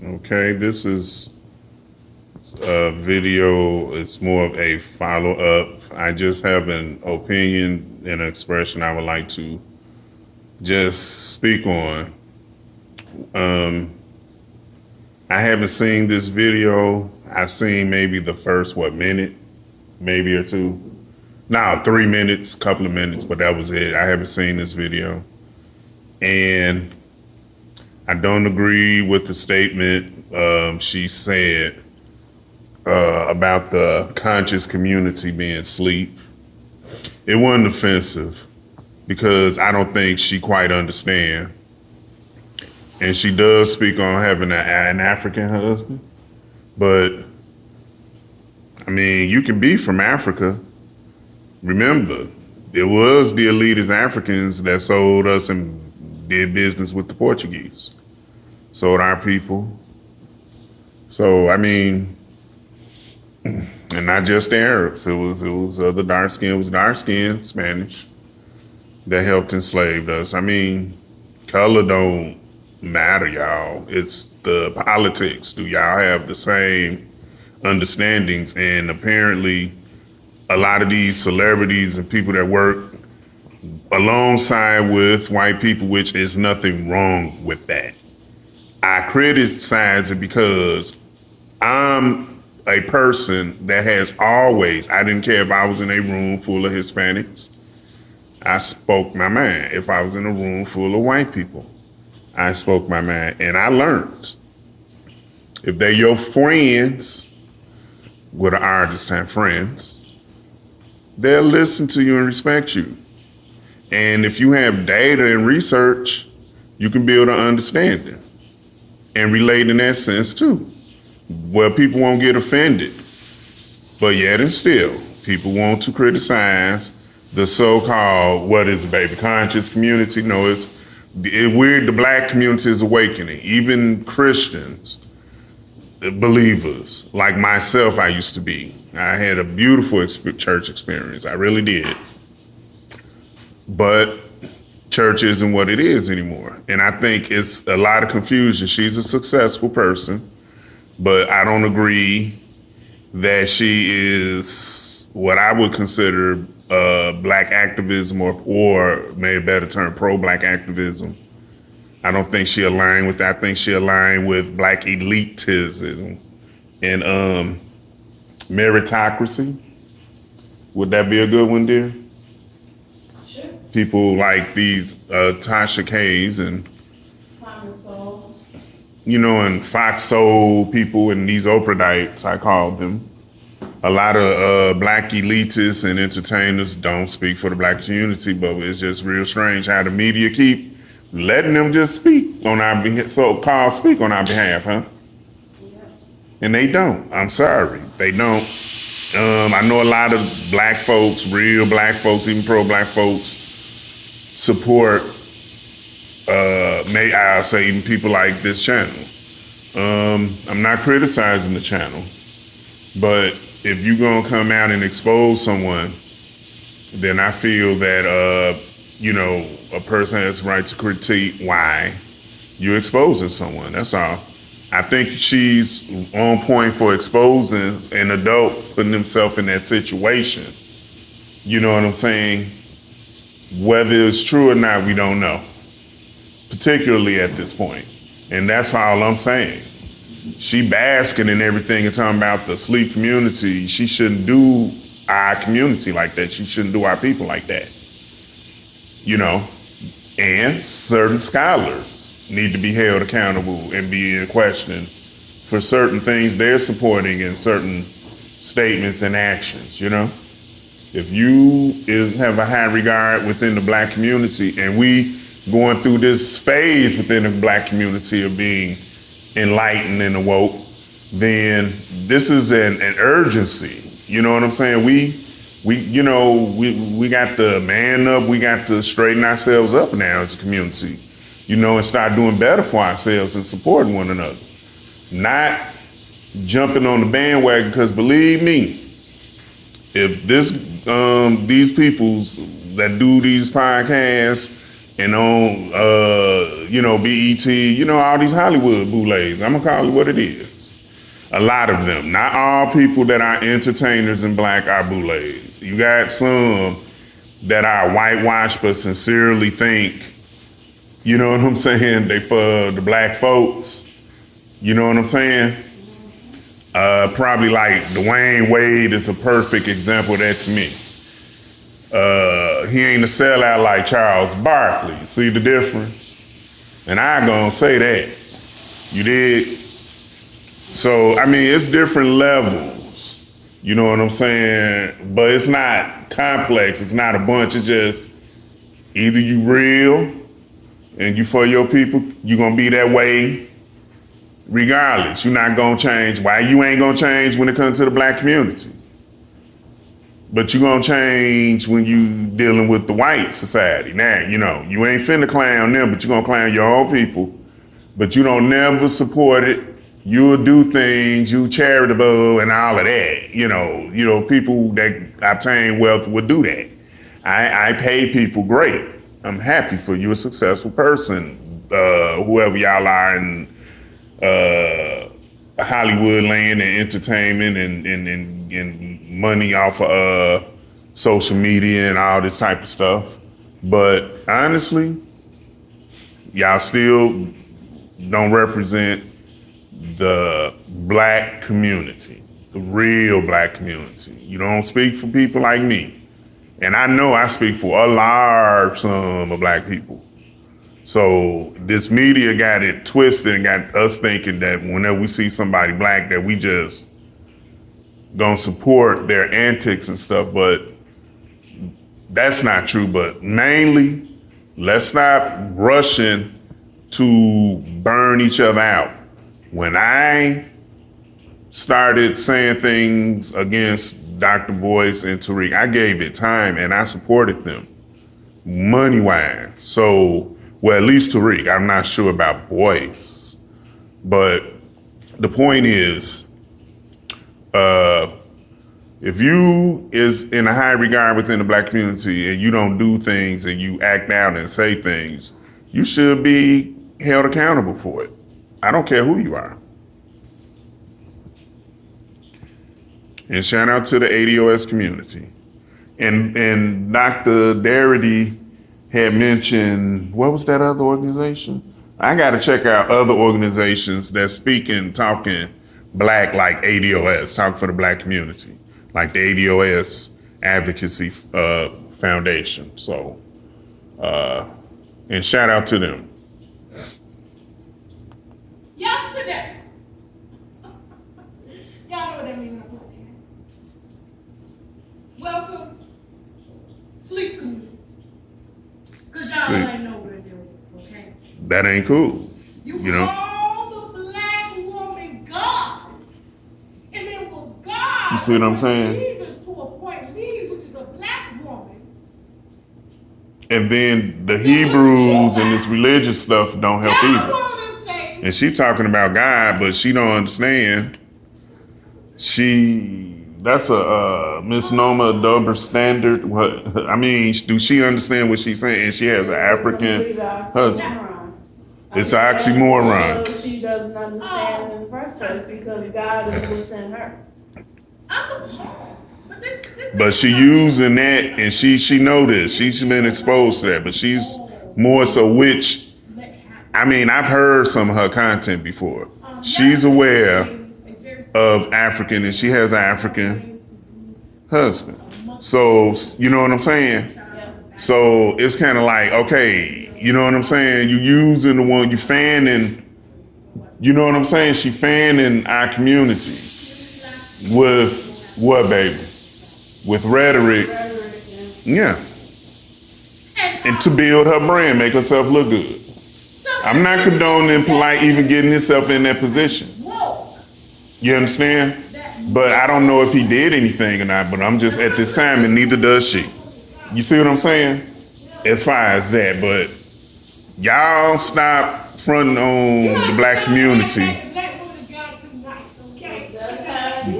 Okay, this is a video. It's more of a follow up. I just have an opinion and an expression I would like to just speak on. Um, I haven't seen this video. I've seen maybe the first, minute, maybe or two. No, 3 minutes, couple of minutes, but that was it. I haven't seen this video. And I don't agree with the statement she said about the conscious community being asleep. It wasn't offensive because I don't think she quite understands. And she does speak on having an African husband. But, I mean, you can be from Africa. Remember, it was the elitist Africans that sold us and did business with the Portuguese. Sold our people. So, I mean, and not just the Arabs. It was the dark skin. It was dark skin Spanish that helped enslave us. I mean, color don't matter, y'all. It's the politics. Do y'all have the same understandings? And apparently, a lot of these celebrities and people that work alongside with white people, which is nothing wrong with that. I criticize it because I'm a person that has always, I didn't care if I was in a room full of Hispanics, I spoke my mind. If I was in a room full of white people, I spoke my mind. And I learned, if they're your friends, with an R this time, friends, they'll listen to you and respect you. And if you have data and research, you can build an understanding and relate in that sense too. Well, people won't get offended, but yet and still, people want to criticize the so-called, what is it, baby, conscious community. No, it's weird. The black community is awakening. Even Christians, believers like myself, I used to be. I had a beautiful church experience. I really did. But church isn't what it is anymore. And I think it's a lot of confusion. She's a successful person, but I don't agree that she is what I would consider black activism or maybe a better term, pro-black activism. I don't think she aligned with that. I think she aligned with black elitism and meritocracy. Would that be a good one, dear? Sure. People like these Tasha K's and and Fox Soul people and these Oprahdites, I call them. A lot of black elitists and entertainers don't speak for the black community, but it's just real strange how the media keep letting them just speak on our behalf, so-called speak on our behalf, huh? Yeah. And they don't. I'm sorry, they don't. I know a lot of black folks, real black folks, even pro-black folks, support, I'll say even people like this channel. I'm not criticizing the channel, but if you're gonna come out and expose someone, then I feel that, a person has the right to critique why you're exposing someone. That's all. I think she's on point for exposing an adult putting himself in that situation. You know what I'm saying? Whether it's true or not, we don't know, particularly at this point. And that's all I'm saying. She basking in everything and talking about the sleep community. She shouldn't do our community like that. She shouldn't do our people like that. And certain scholars need to be held accountable and be in question for certain things they're supporting in certain statements and actions, If you have a high regard within the black community and we going through this phase within the black community of being enlightened and awoke, then this is an urgency. You know what I'm saying? We got to man up. We got to straighten ourselves up now as a community, and start doing better for ourselves and supporting one another. Not jumping on the bandwagon, because believe me, if these peoples that do these podcasts and on BET, all these Hollywood bootlegs. I'm gonna call it what it is. A lot of them. Not all people that are entertainers in black are bootlegs. You got some that are whitewashed but sincerely think, you know what I'm saying, they for the black folks. You know what I'm saying? Probably like Dwayne Wade is a perfect example of that to me. He ain't a sellout like Charles Barkley. See the difference? And I gonna say that. You did? So, I mean, it's different levels. You know what I'm saying? But it's not complex. It's not a bunch. It's just either you real and you for your people, you gonna be that way regardless. You're not gonna change. Why you ain't gonna change when it comes to the black community? But you gonna change when you dealing with the white society. Now, you ain't finna clown them, but you gonna clown your own people. But you don't never support it. You'll do things, you charitable and all of that. People that obtain wealth would do that. I pay people great. I'm happy for you, a successful person, whoever y'all are in Hollywood land and entertainment and money off of social media and all this type of stuff. But honestly, y'all still don't represent the black community, the real black community. You don't speak for people like me. And I know I speak for a large sum of black people. So this media got it twisted and got us thinking that whenever we see somebody black that we just gonna support their antics and stuff, but that's not true. But mainly, let's stop rushing to burn each other out. When I started saying things against Dr. Boyce and Tariq, I gave it time and I supported them money-wise. So, well, at least Tariq. I'm not sure about Boyce. But the point is, if you is in a high regard within the black community and you don't do things and you act out and say things, you should be held accountable for it. I don't care who you are. And shout out to the ADOS community. And Dr. Darity had mentioned, what was that other organization? I got to check out other organizations that talking black like ADOS, talking for the black community, like the ADOS Advocacy Foundation. So, and shout out to them. Yesterday. Y'all know what that means. Welcome, sleep community. Cause y'all ain't know what to do, okay? That ain't cool. You call the black woman God. And it was God. You see what I'm saying? Jesus to appoint me, which is a black woman. And then the Hebrews and this religious stuff don't help either. And she talking about God, but she don't understand. That's a misnomer, double standard. What I mean, do she understand what she's saying? And she has an African husband. It's an oxymoron. So she doesn't understand in the first place because God is within her. But she using that, and she know this. She's been exposed to that, but she's more so which. I mean, I've heard some of her content before. She's aware of African, and she has an African husband. So, you know what I'm saying? So it's kind of like, okay, you know what I'm saying? You using the one, you fanning, you know what I'm saying? She fanning our community with what, baby? With rhetoric. Yeah. And to build her brand, make herself look good. I'm not condoning polite even getting himself in that position. You understand? But I don't know if he did anything or not, but I'm just at this time, and neither does she. You see what I'm saying? As far as that, but y'all stop fronting on the black community.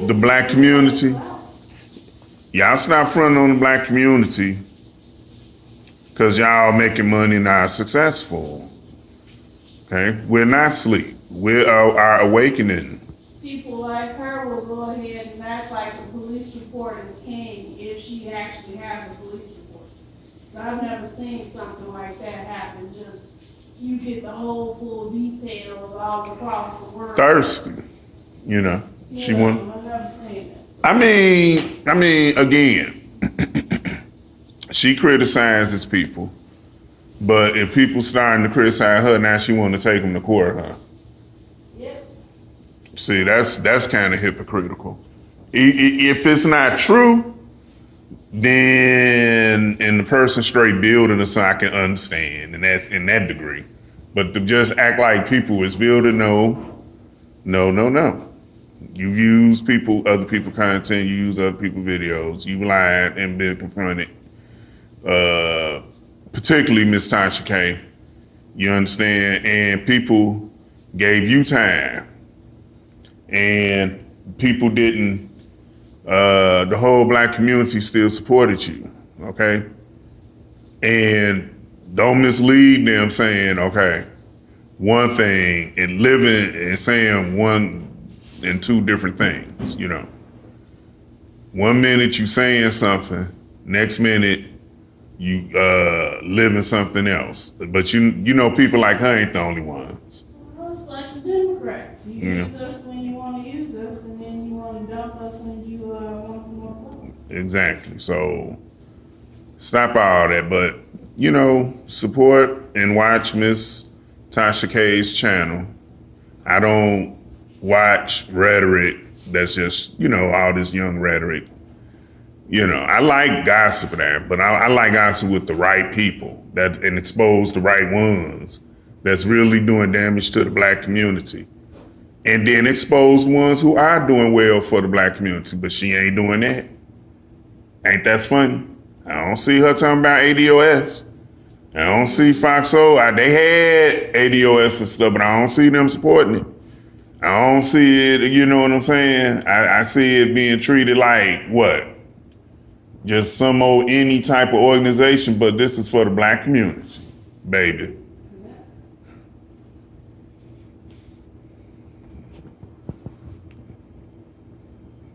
The black community. Y'all stop fronting on the black community. because y'all making money and are successful. Okay, we're not asleep. We are awakening. People like her will go ahead and act like the police report is king if she actually has a police report. But I've never seen something like that happen. Just you get the whole full details all across the world. Thirsty, you know. She Yeah, want. I've never seen it. I mean, again, she criticizes people, but if people starting to criticize her, now she want to take them to court, huh? Yep. See, that's kind of hypocritical. If it's not true, then and the person straight building it, so I can understand, and that's in that degree. But to just act like people is building, no. You use other people content, you use other people videos, you lied and been confronted. Particularly Miss Tasha K. You understand? And people gave you time. And people didn't, the whole black community still supported you, okay? And don't mislead them saying, okay, one thing and living and saying one and two different things, you know. 1 minute you saying something, next minute you living something else. But you know people like her ain't the only ones. Well, it's like the Democrats. You Yeah. use us when you want to use us, and then you want to dump us when you want some more power. Exactly. So stop all that. But, you know, support and watch Miss Tasha K's channel. I don't watch rhetoric that's just, you know, all this young rhetoric. You know, I like gossip there, but I like gossip with the right people and expose the right ones that's really doing damage to the black community. And then expose ones who are doing well for the black community, but she ain't doing that. Ain't that funny? I don't see her talking about ADOS. I don't see Foxo. They had ADOS and stuff, but I don't see them supporting it. I don't see it, you know what I'm saying? I see it being treated like, what? Just some old any type of organization, but this is for the black community, baby.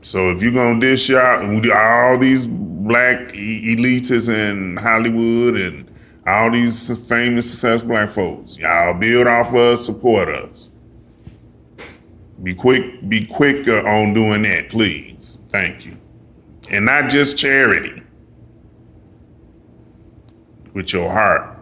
So if you're gonna dish out all these black elites in Hollywood and all these famous, successful black folks, y'all build off of us, support us. Be quicker on doing that, please. Thank you. And not just charity. With your heart.